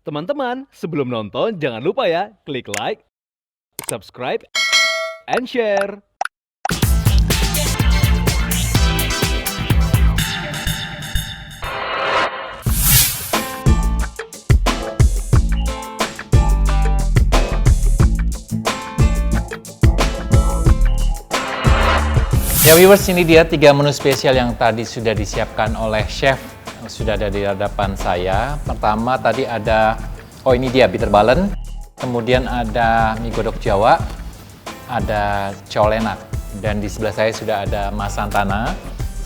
Teman-teman, sebelum nonton jangan lupa ya, klik like, subscribe, and share. Ya viewers, ini dia 3 menu spesial yang tadi sudah disiapkan oleh chef. Sudah ada di hadapan saya. Pertama tadi ada, ini dia bitterballen. Kemudian ada mie godok Jawa, ada colenak. Dan di sebelah saya sudah ada Mas Santana,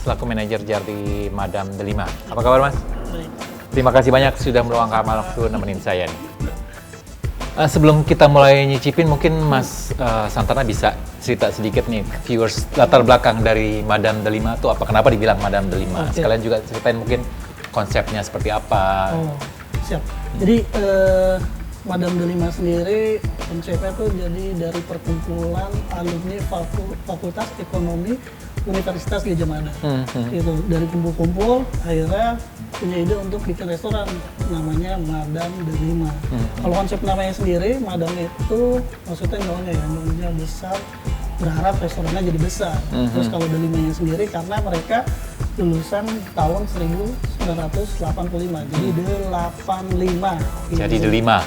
selaku manajer dari Madame Delima. Apa kabar Mas? Baik. Terima kasih banyak sudah meluangkan waktu nemenin saya nih. Sebelum kita mulai nyicipin, mungkin Mas Santana bisa cerita sedikit nih, viewers, latar belakang dari Madame Delima itu apa? Kenapa dibilang Madame Delima? Oke. Sekalian juga ceritain mungkin konsepnya seperti apa. Oh, siap. Jadi Madame Delima sendiri konsepnya tuh jadi dari perkumpulan alumni Fakultas Ekonomi Universitas Gajah Mada. Gitu. Dari kumpul-kumpul akhirnya punya ide untuk bikin restoran namanya Madame Delima. Kalau konsep namanya sendiri, Madame itu maksudnya nyonya besar, berharap restorannya jadi besar. Terus kalau Delimanya sendiri karena mereka lulusan tahun 1985, jadi 85. Jadi Delima.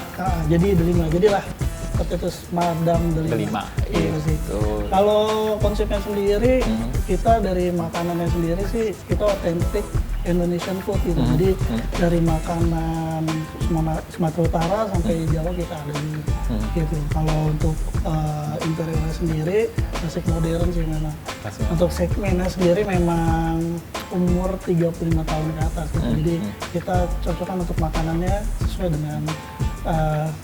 Jadi Delima, jadilah tercetus Madame Delima. Delima, Iya sih. itu. Kalau konsepnya sendiri, kita dari makanannya sendiri sih, kita otentik Indonesian food gitu. Jadi dari makanan Sumatera Utara sampai Jawa kita ada gitu. Kalau untuk interiornya sendiri, klasik modern sih memang. Untuk segmennya sendiri memang umur 35 tahun ke atas gitu. Jadi kita cocokkan untuk makanannya sesuai dengan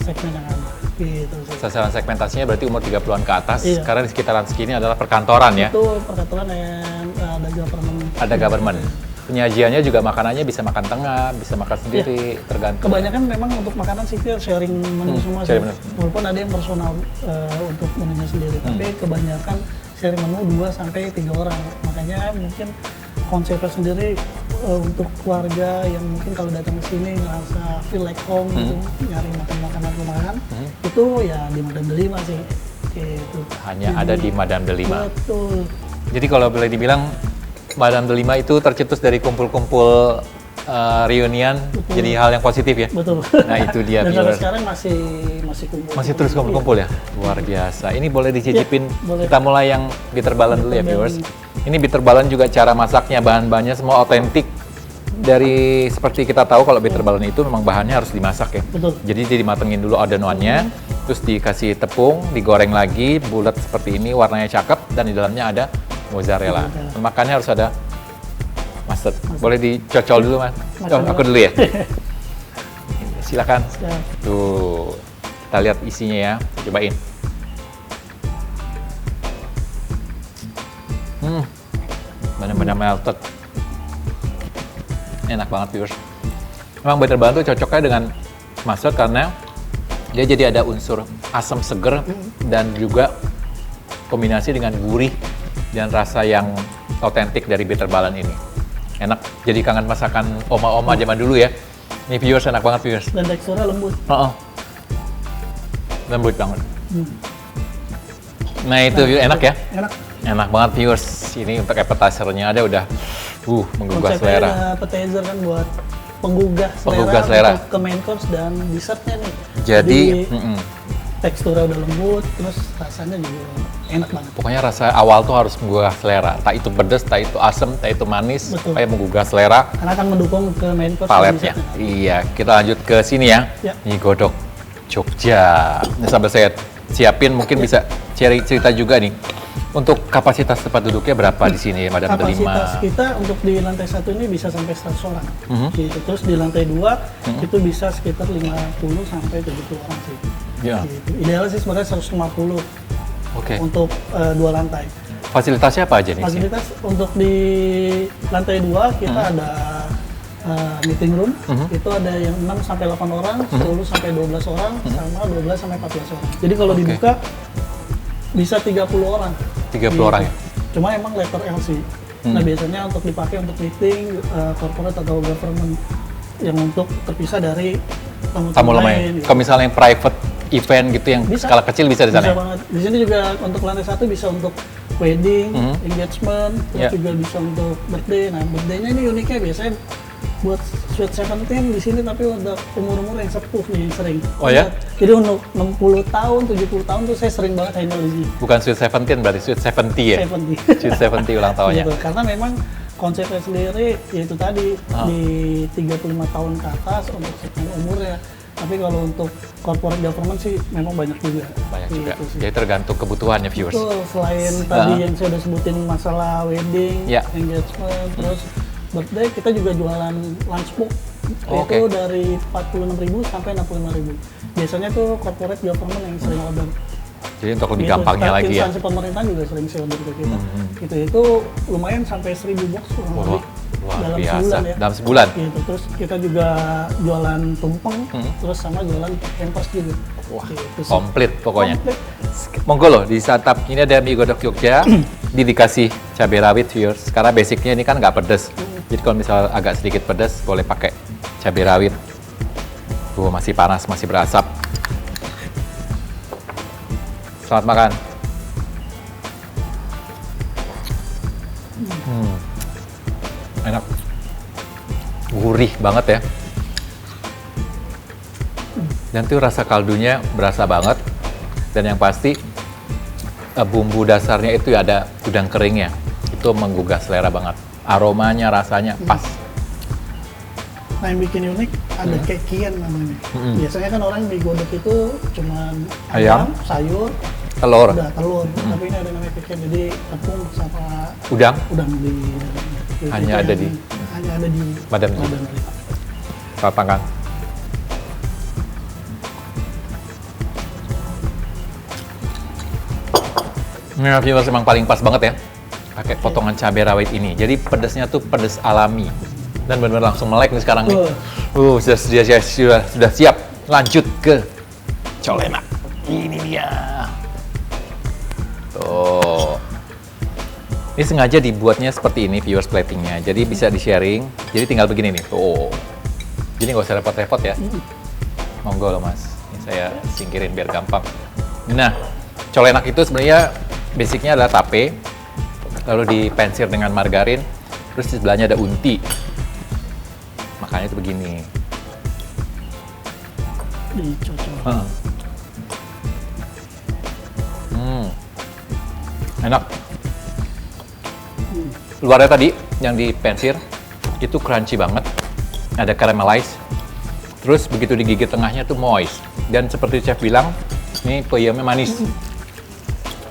segmen yang ada gitu sih. Sasaran segmentasinya berarti umur 30-an ke atas, Iya. karena di sekitaran segini adalah perkantoran ya. Itu perkantoran yang ada government. Ada government. Penyajiannya juga makanannya bisa makan tengah, bisa makan sendiri, tergantung. Kebanyakan memang untuk makanan sih kita sharing menu semua sih. sharing menu. Walaupun ada yang personal untuk menunya sendiri, tapi kebanyakan sharing menu 2 sampai 3 orang. Makanya mungkin konsepnya sendiri untuk keluarga yang mungkin kalau datang ke sini ngerasa feel like home gitu, nyari makan makanan rumahan, itu ya di Madame Delima sih. Gitu. Hanya ada di Madame Delima. Betul. Jadi kalau boleh dibilang Madame Delima itu tercetus dari kumpul-kumpul reunian, jadi hal yang positif ya. Betul. Nah itu dia Dan sampai viewers. sekarang masih kumpul. Masih terus kumpul-kumpul ya? Luar biasa. Ini boleh dicicipin, boleh. kita mulai yang bitterballen dulu ya viewers. Ini bitterballen juga cara masaknya, bahan-bahannya semua otentik. Dari seperti kita tahu kalau bitterballen itu memang bahannya harus dimasak ya. Betul. Jadi dimatengin dulu adonannya, terus dikasih tepung, digoreng lagi, bulat seperti ini, warnanya cakep, dan di dalamnya ada mozzarella. Makannya harus ada mustard. Boleh dicocol dulu mas? Oh, aku dulu ya. Silakan. Siap. Tuh, kita lihat isinya ya. Cobain. Benar-benar melted. Enak banget viewers. Memang bitterballen tuh cocoknya dengan mustard karena dia jadi ada unsur asam seger dan juga kombinasi dengan gurih dan rasa yang otentik dari bitterballen ini. Enak, jadi kangen masakan oma-oma zaman dulu ya. Ini viewers, enak banget viewers. Dan teksturnya lembut. Lembut banget. Nah itu enak ya? Enak. Enak banget viewers. Ini untuk appetizer-nya ada udah menggugah Konsepnya selera. ada appetizer kan buat penggugah Penggugah selera. untuk ke main course dan dessertnya nih. Jadi, teksturnya udah lembut, terus rasanya juga enak banget. pokoknya rasa awal tuh harus menggugah selera. Tak itu pedas, tak itu asam, tak itu manis, Betul. supaya menggugah selera Karena akan mendukung ke main course dan paletnya. dessertnya. Iya, kita lanjut ke sini ya. Ya. Mie godok Jogja. Ini sambil saya siapin, mungkin bisa cerita juga nih. Untuk kapasitas tempat duduknya berapa di sini, Madame Delima? Kapasitas kita untuk di lantai 1 ini bisa sampai 100 orang. Gitu. Terus di lantai 2 itu bisa sekitar 50 sampai 70 orang sih. Ya. Gitu. Idealnya sih sebenarnya 150 Oke. untuk 2 lantai. Fasilitasnya apa aja nih? sini? Fasilitas untuk di lantai 2 kita ada meeting room, itu ada yang 6 sampai 8 orang, 10 sampai 12 orang, sama 12 sampai 14 orang. Jadi kalau dibuka bisa 30 orang. 30 orang ya? Cuma emang letter L sih. Nah biasanya untuk dipakai untuk meeting, corporate atau government yang untuk terpisah dari tamu lain. gitu. Kalau misalnya yang private event gitu yang Bisa. skala kecil bisa di sana. Bisa Ya? banget. Di sini juga untuk lantai 1 bisa untuk wedding, engagement, terus Yeah. juga bisa untuk birthday. Nah, birthday-nya ini uniknya biasanya buat Sweet Seventeen di sini tapi udah umur-umur yang sepuh nih yang sering. Oh ya? Jadi untuk 60 tahun, 70 tahun tuh saya sering banget handle di sini. Bukan Sweet 17 berarti Sweet 70 ya? 70. Sweet 70 ulang tahunnya. Gitu. Karena memang konsepnya sendiri yaitu tadi di 35 tahun ke atas untuk segmen umurnya. Tapi kalau untuk corporate government sih memang banyak juga. Banyak juga. Gitu sih. Jadi tergantung kebutuhannya viewers. Betul, selain tadi yang saya udah sebutin masalah wedding, Ya. engagement, terus birthday, kita juga jualan lunchbox. Oke. Itu dari 46.000 sampai 65.000. Biasanya tuh corporate government yang sering order. Jadi untuk lebih Gitu. gampangnya lagi ya. Instansi pemerintah juga sering sih order ke kita. Itu lumayan sampai 1.000 box kurang Wah, lebih luar dalam biasa. sebulan ya. Dalam sebulan? Gitu. Terus kita juga jualan tumpeng, terus sama jualan hampers juga. Wah, Gitu sih. komplit pokoknya. Komplit. Monggo loh, disantap. Ini ada mie godok Jogja, dikasih cabai rawit viewers. Karena basicnya ini kan nggak pedes. Jadi kalau misal agak sedikit pedes, boleh pakai cabai rawit. Masih panas, masih berasap. Selamat makan. Enak. Gurih banget ya. Dan tuh rasa kaldunya berasa banget. Dan yang pasti bumbu dasarnya itu ya ada udang keringnya. Itu menggugah selera banget. Aromanya, rasanya pas. Nah, yang bikin unik ada kekian namanya. Biasanya kan orang mie godok itu cuma Ayam. sayur, Telur, udah telur. Tapi ini ada namanya kekian, jadi tepung sama udang, udang di dalamnya. Jadi Hanya itu ada yang di- hanya ada di Madam Zi. Madam Zi. selamat makan. Ini viewers memang paling pas banget ya. Pakai potongan cabai rawit ini. Jadi pedesnya tuh pedes alami. Dan benar-benar langsung melek nih sekarang nih. Sudah siap. Lanjut ke colenak. Ini dia. Tuh. Ini sengaja dibuatnya seperti ini viewers platingnya. Jadi bisa di-sharing. Jadi tinggal begini nih. Tuh. Jadi nggak usah repot-repot ya. Monggo loh mas. Ini saya singkirin biar gampang. Nah, colenak itu sebenarnya basicnya adalah tape. Lalu dipensir dengan margarin. Terus di sebelahnya ada unti. Makanya itu begini. Dicocok. Enak. Luarnya tadi yang dipensir itu crunchy banget, ada caramelize. Terus begitu digigit tengahnya tuh moist. Dan seperti chef bilang, ini peyemnya manis.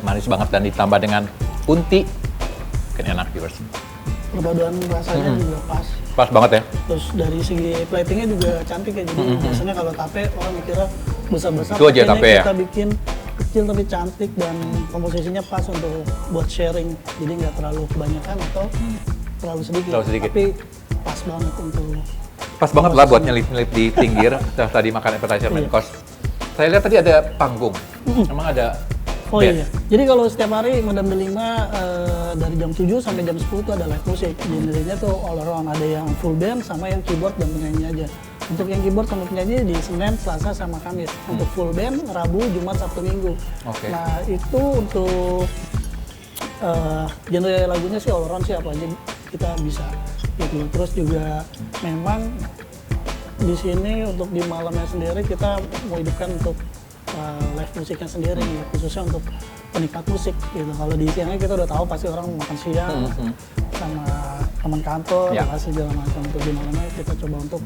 Manis banget dan ditambah dengan unti. Kan enak viewers. Perpaduan rasanya juga pas. Pas banget ya. Terus dari segi platingnya juga cantik ya. Jadi biasanya kalau tape orang mikirnya besar-besar. Itu aja tapi ini tape ya? Kita bikin kecil tapi cantik dan komposisinya pas untuk buat sharing. Jadi nggak terlalu kebanyakan atau terlalu sedikit. Terlalu sedikit. Tapi pas banget untuk Pas banget lah buat nyelip-nyelip di pinggir. Setelah tadi makan appetizer main Iya. course. Saya lihat tadi ada panggung. Emang ada Oh band? iya, jadi kalau setiap hari Madam Delima dari jam 7 sampai jam 10 tuh ada live musik. Genrenya tuh all around, ada yang full band sama yang keyboard dan penyanyi aja. Untuk yang keyboard sama penyanyi di Senin, Selasa, sama Kamis. Untuk full band, Rabu, Jumat, Sabtu, Minggu. Oke. Nah itu untuk genre lagunya sih all around sih apa aja kita bisa. Gitu. Terus juga memang di sini untuk di malamnya sendiri kita mau hidupkan untuk live musiknya sendiri, khususnya untuk penikmat musik gitu. Kalau di siangnya kita udah tahu pasti orang makan siang sama teman kantor, Ya. segala macam. Untuk di malamnya kita coba untuk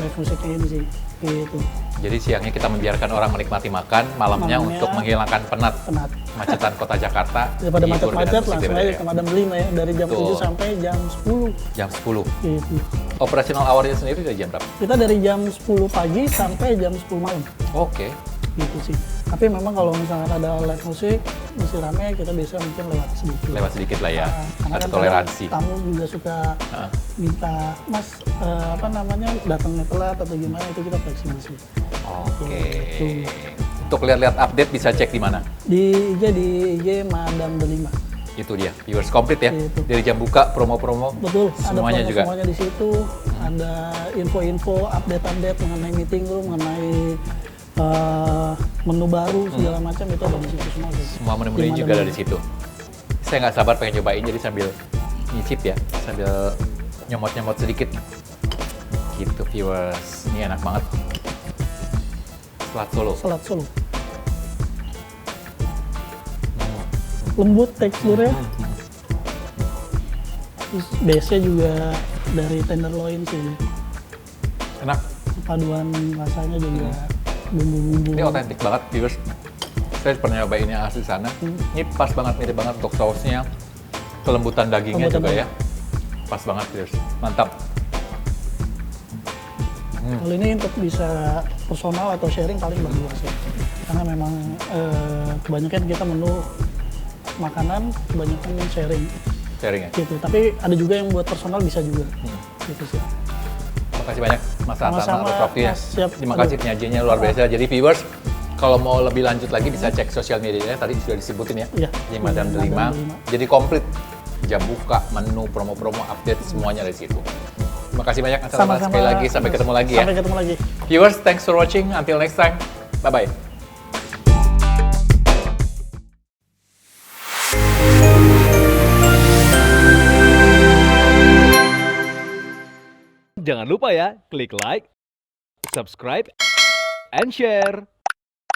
live musiknya ini sih, gitu. Jadi siangnya kita membiarkan orang menikmati makan, malamnya Malamnya untuk menghilangkan penat Penat. macetan kota Jakarta. Daripada dihibur dengan macet-macet musik langsung DWD. aja ke Madam Delima ya, dari jam Betul. 7 sampai jam 10 Jam 10. gitu. Operational hour-nya sendiri dari jam berapa? Kita dari jam 10 pagi sampai jam 10 malam. Oke. Gitu sih. Tapi memang kalau misalnya ada live musik masih rame, kita bisa mungkin lewat sedikit. Lewat sedikit lah ya. Karena Ada kan toleransi. kadang tamu juga suka minta, Mas apa namanya datangnya telat atau gimana, itu kita fleksibel sih. Oke. Gitu. Untuk lihat-lihat update bisa cek di mana? Di IG Madam Delima. Itu dia, viewers komplit ya. Itu. Dari jam buka, promo-promo, Betul, semuanya ada juga. semuanya di situ. Ada info-info, update-update mengenai meeting room, mengenai menu baru segala macam itu ada di situ semua. Semua menu-menunya juga ada di situ. Saya nggak sabar pengen cobain, jadi sambil nyicip ya, sambil nyomot-nyomot sedikit. Gitu viewers, ini enak banget. Selat Solo. Selat Solo. Lembut teksturnya. Terus base-nya juga dari tenderloin sih. Enak. Paduan rasanya juga bumbu-bumbu. Ini otentik banget viewers. Saya pernah nyobain yang asli sana. Ini pas banget, mirip banget untuk sausnya. Kelembutan dagingnya Kelembutan juga ya. Pas banget viewers. Mantap. Kalau ini untuk bisa personal atau sharing paling bagus ya. Karena memang kebanyakan kita menu makanan, kebanyakan sharing Sharing ya. gitu. Tapi ada juga yang buat personal bisa juga. Gitu sih. Terima kasih banyak Mas Hasan Sama-sama, atas waktunya. Mas. Siap. Terima kasih penyajiannya luar biasa. Jadi viewers, kalau mau lebih lanjut lagi bisa cek sosial medianya, tadi sudah disebutin ya. Iya. Di Madam Delima. Jadi komplit. Jam buka, menu, promo-promo, update, semuanya dari situ. Terima kasih banyak Mas Hasan. Sama-sama. Sekali lagi, sampai ketemu lagi ya. Sampai ketemu lagi. Viewers, thanks for watching. Until next time. Bye-bye. Jangan lupa ya, klik like, subscribe, and share.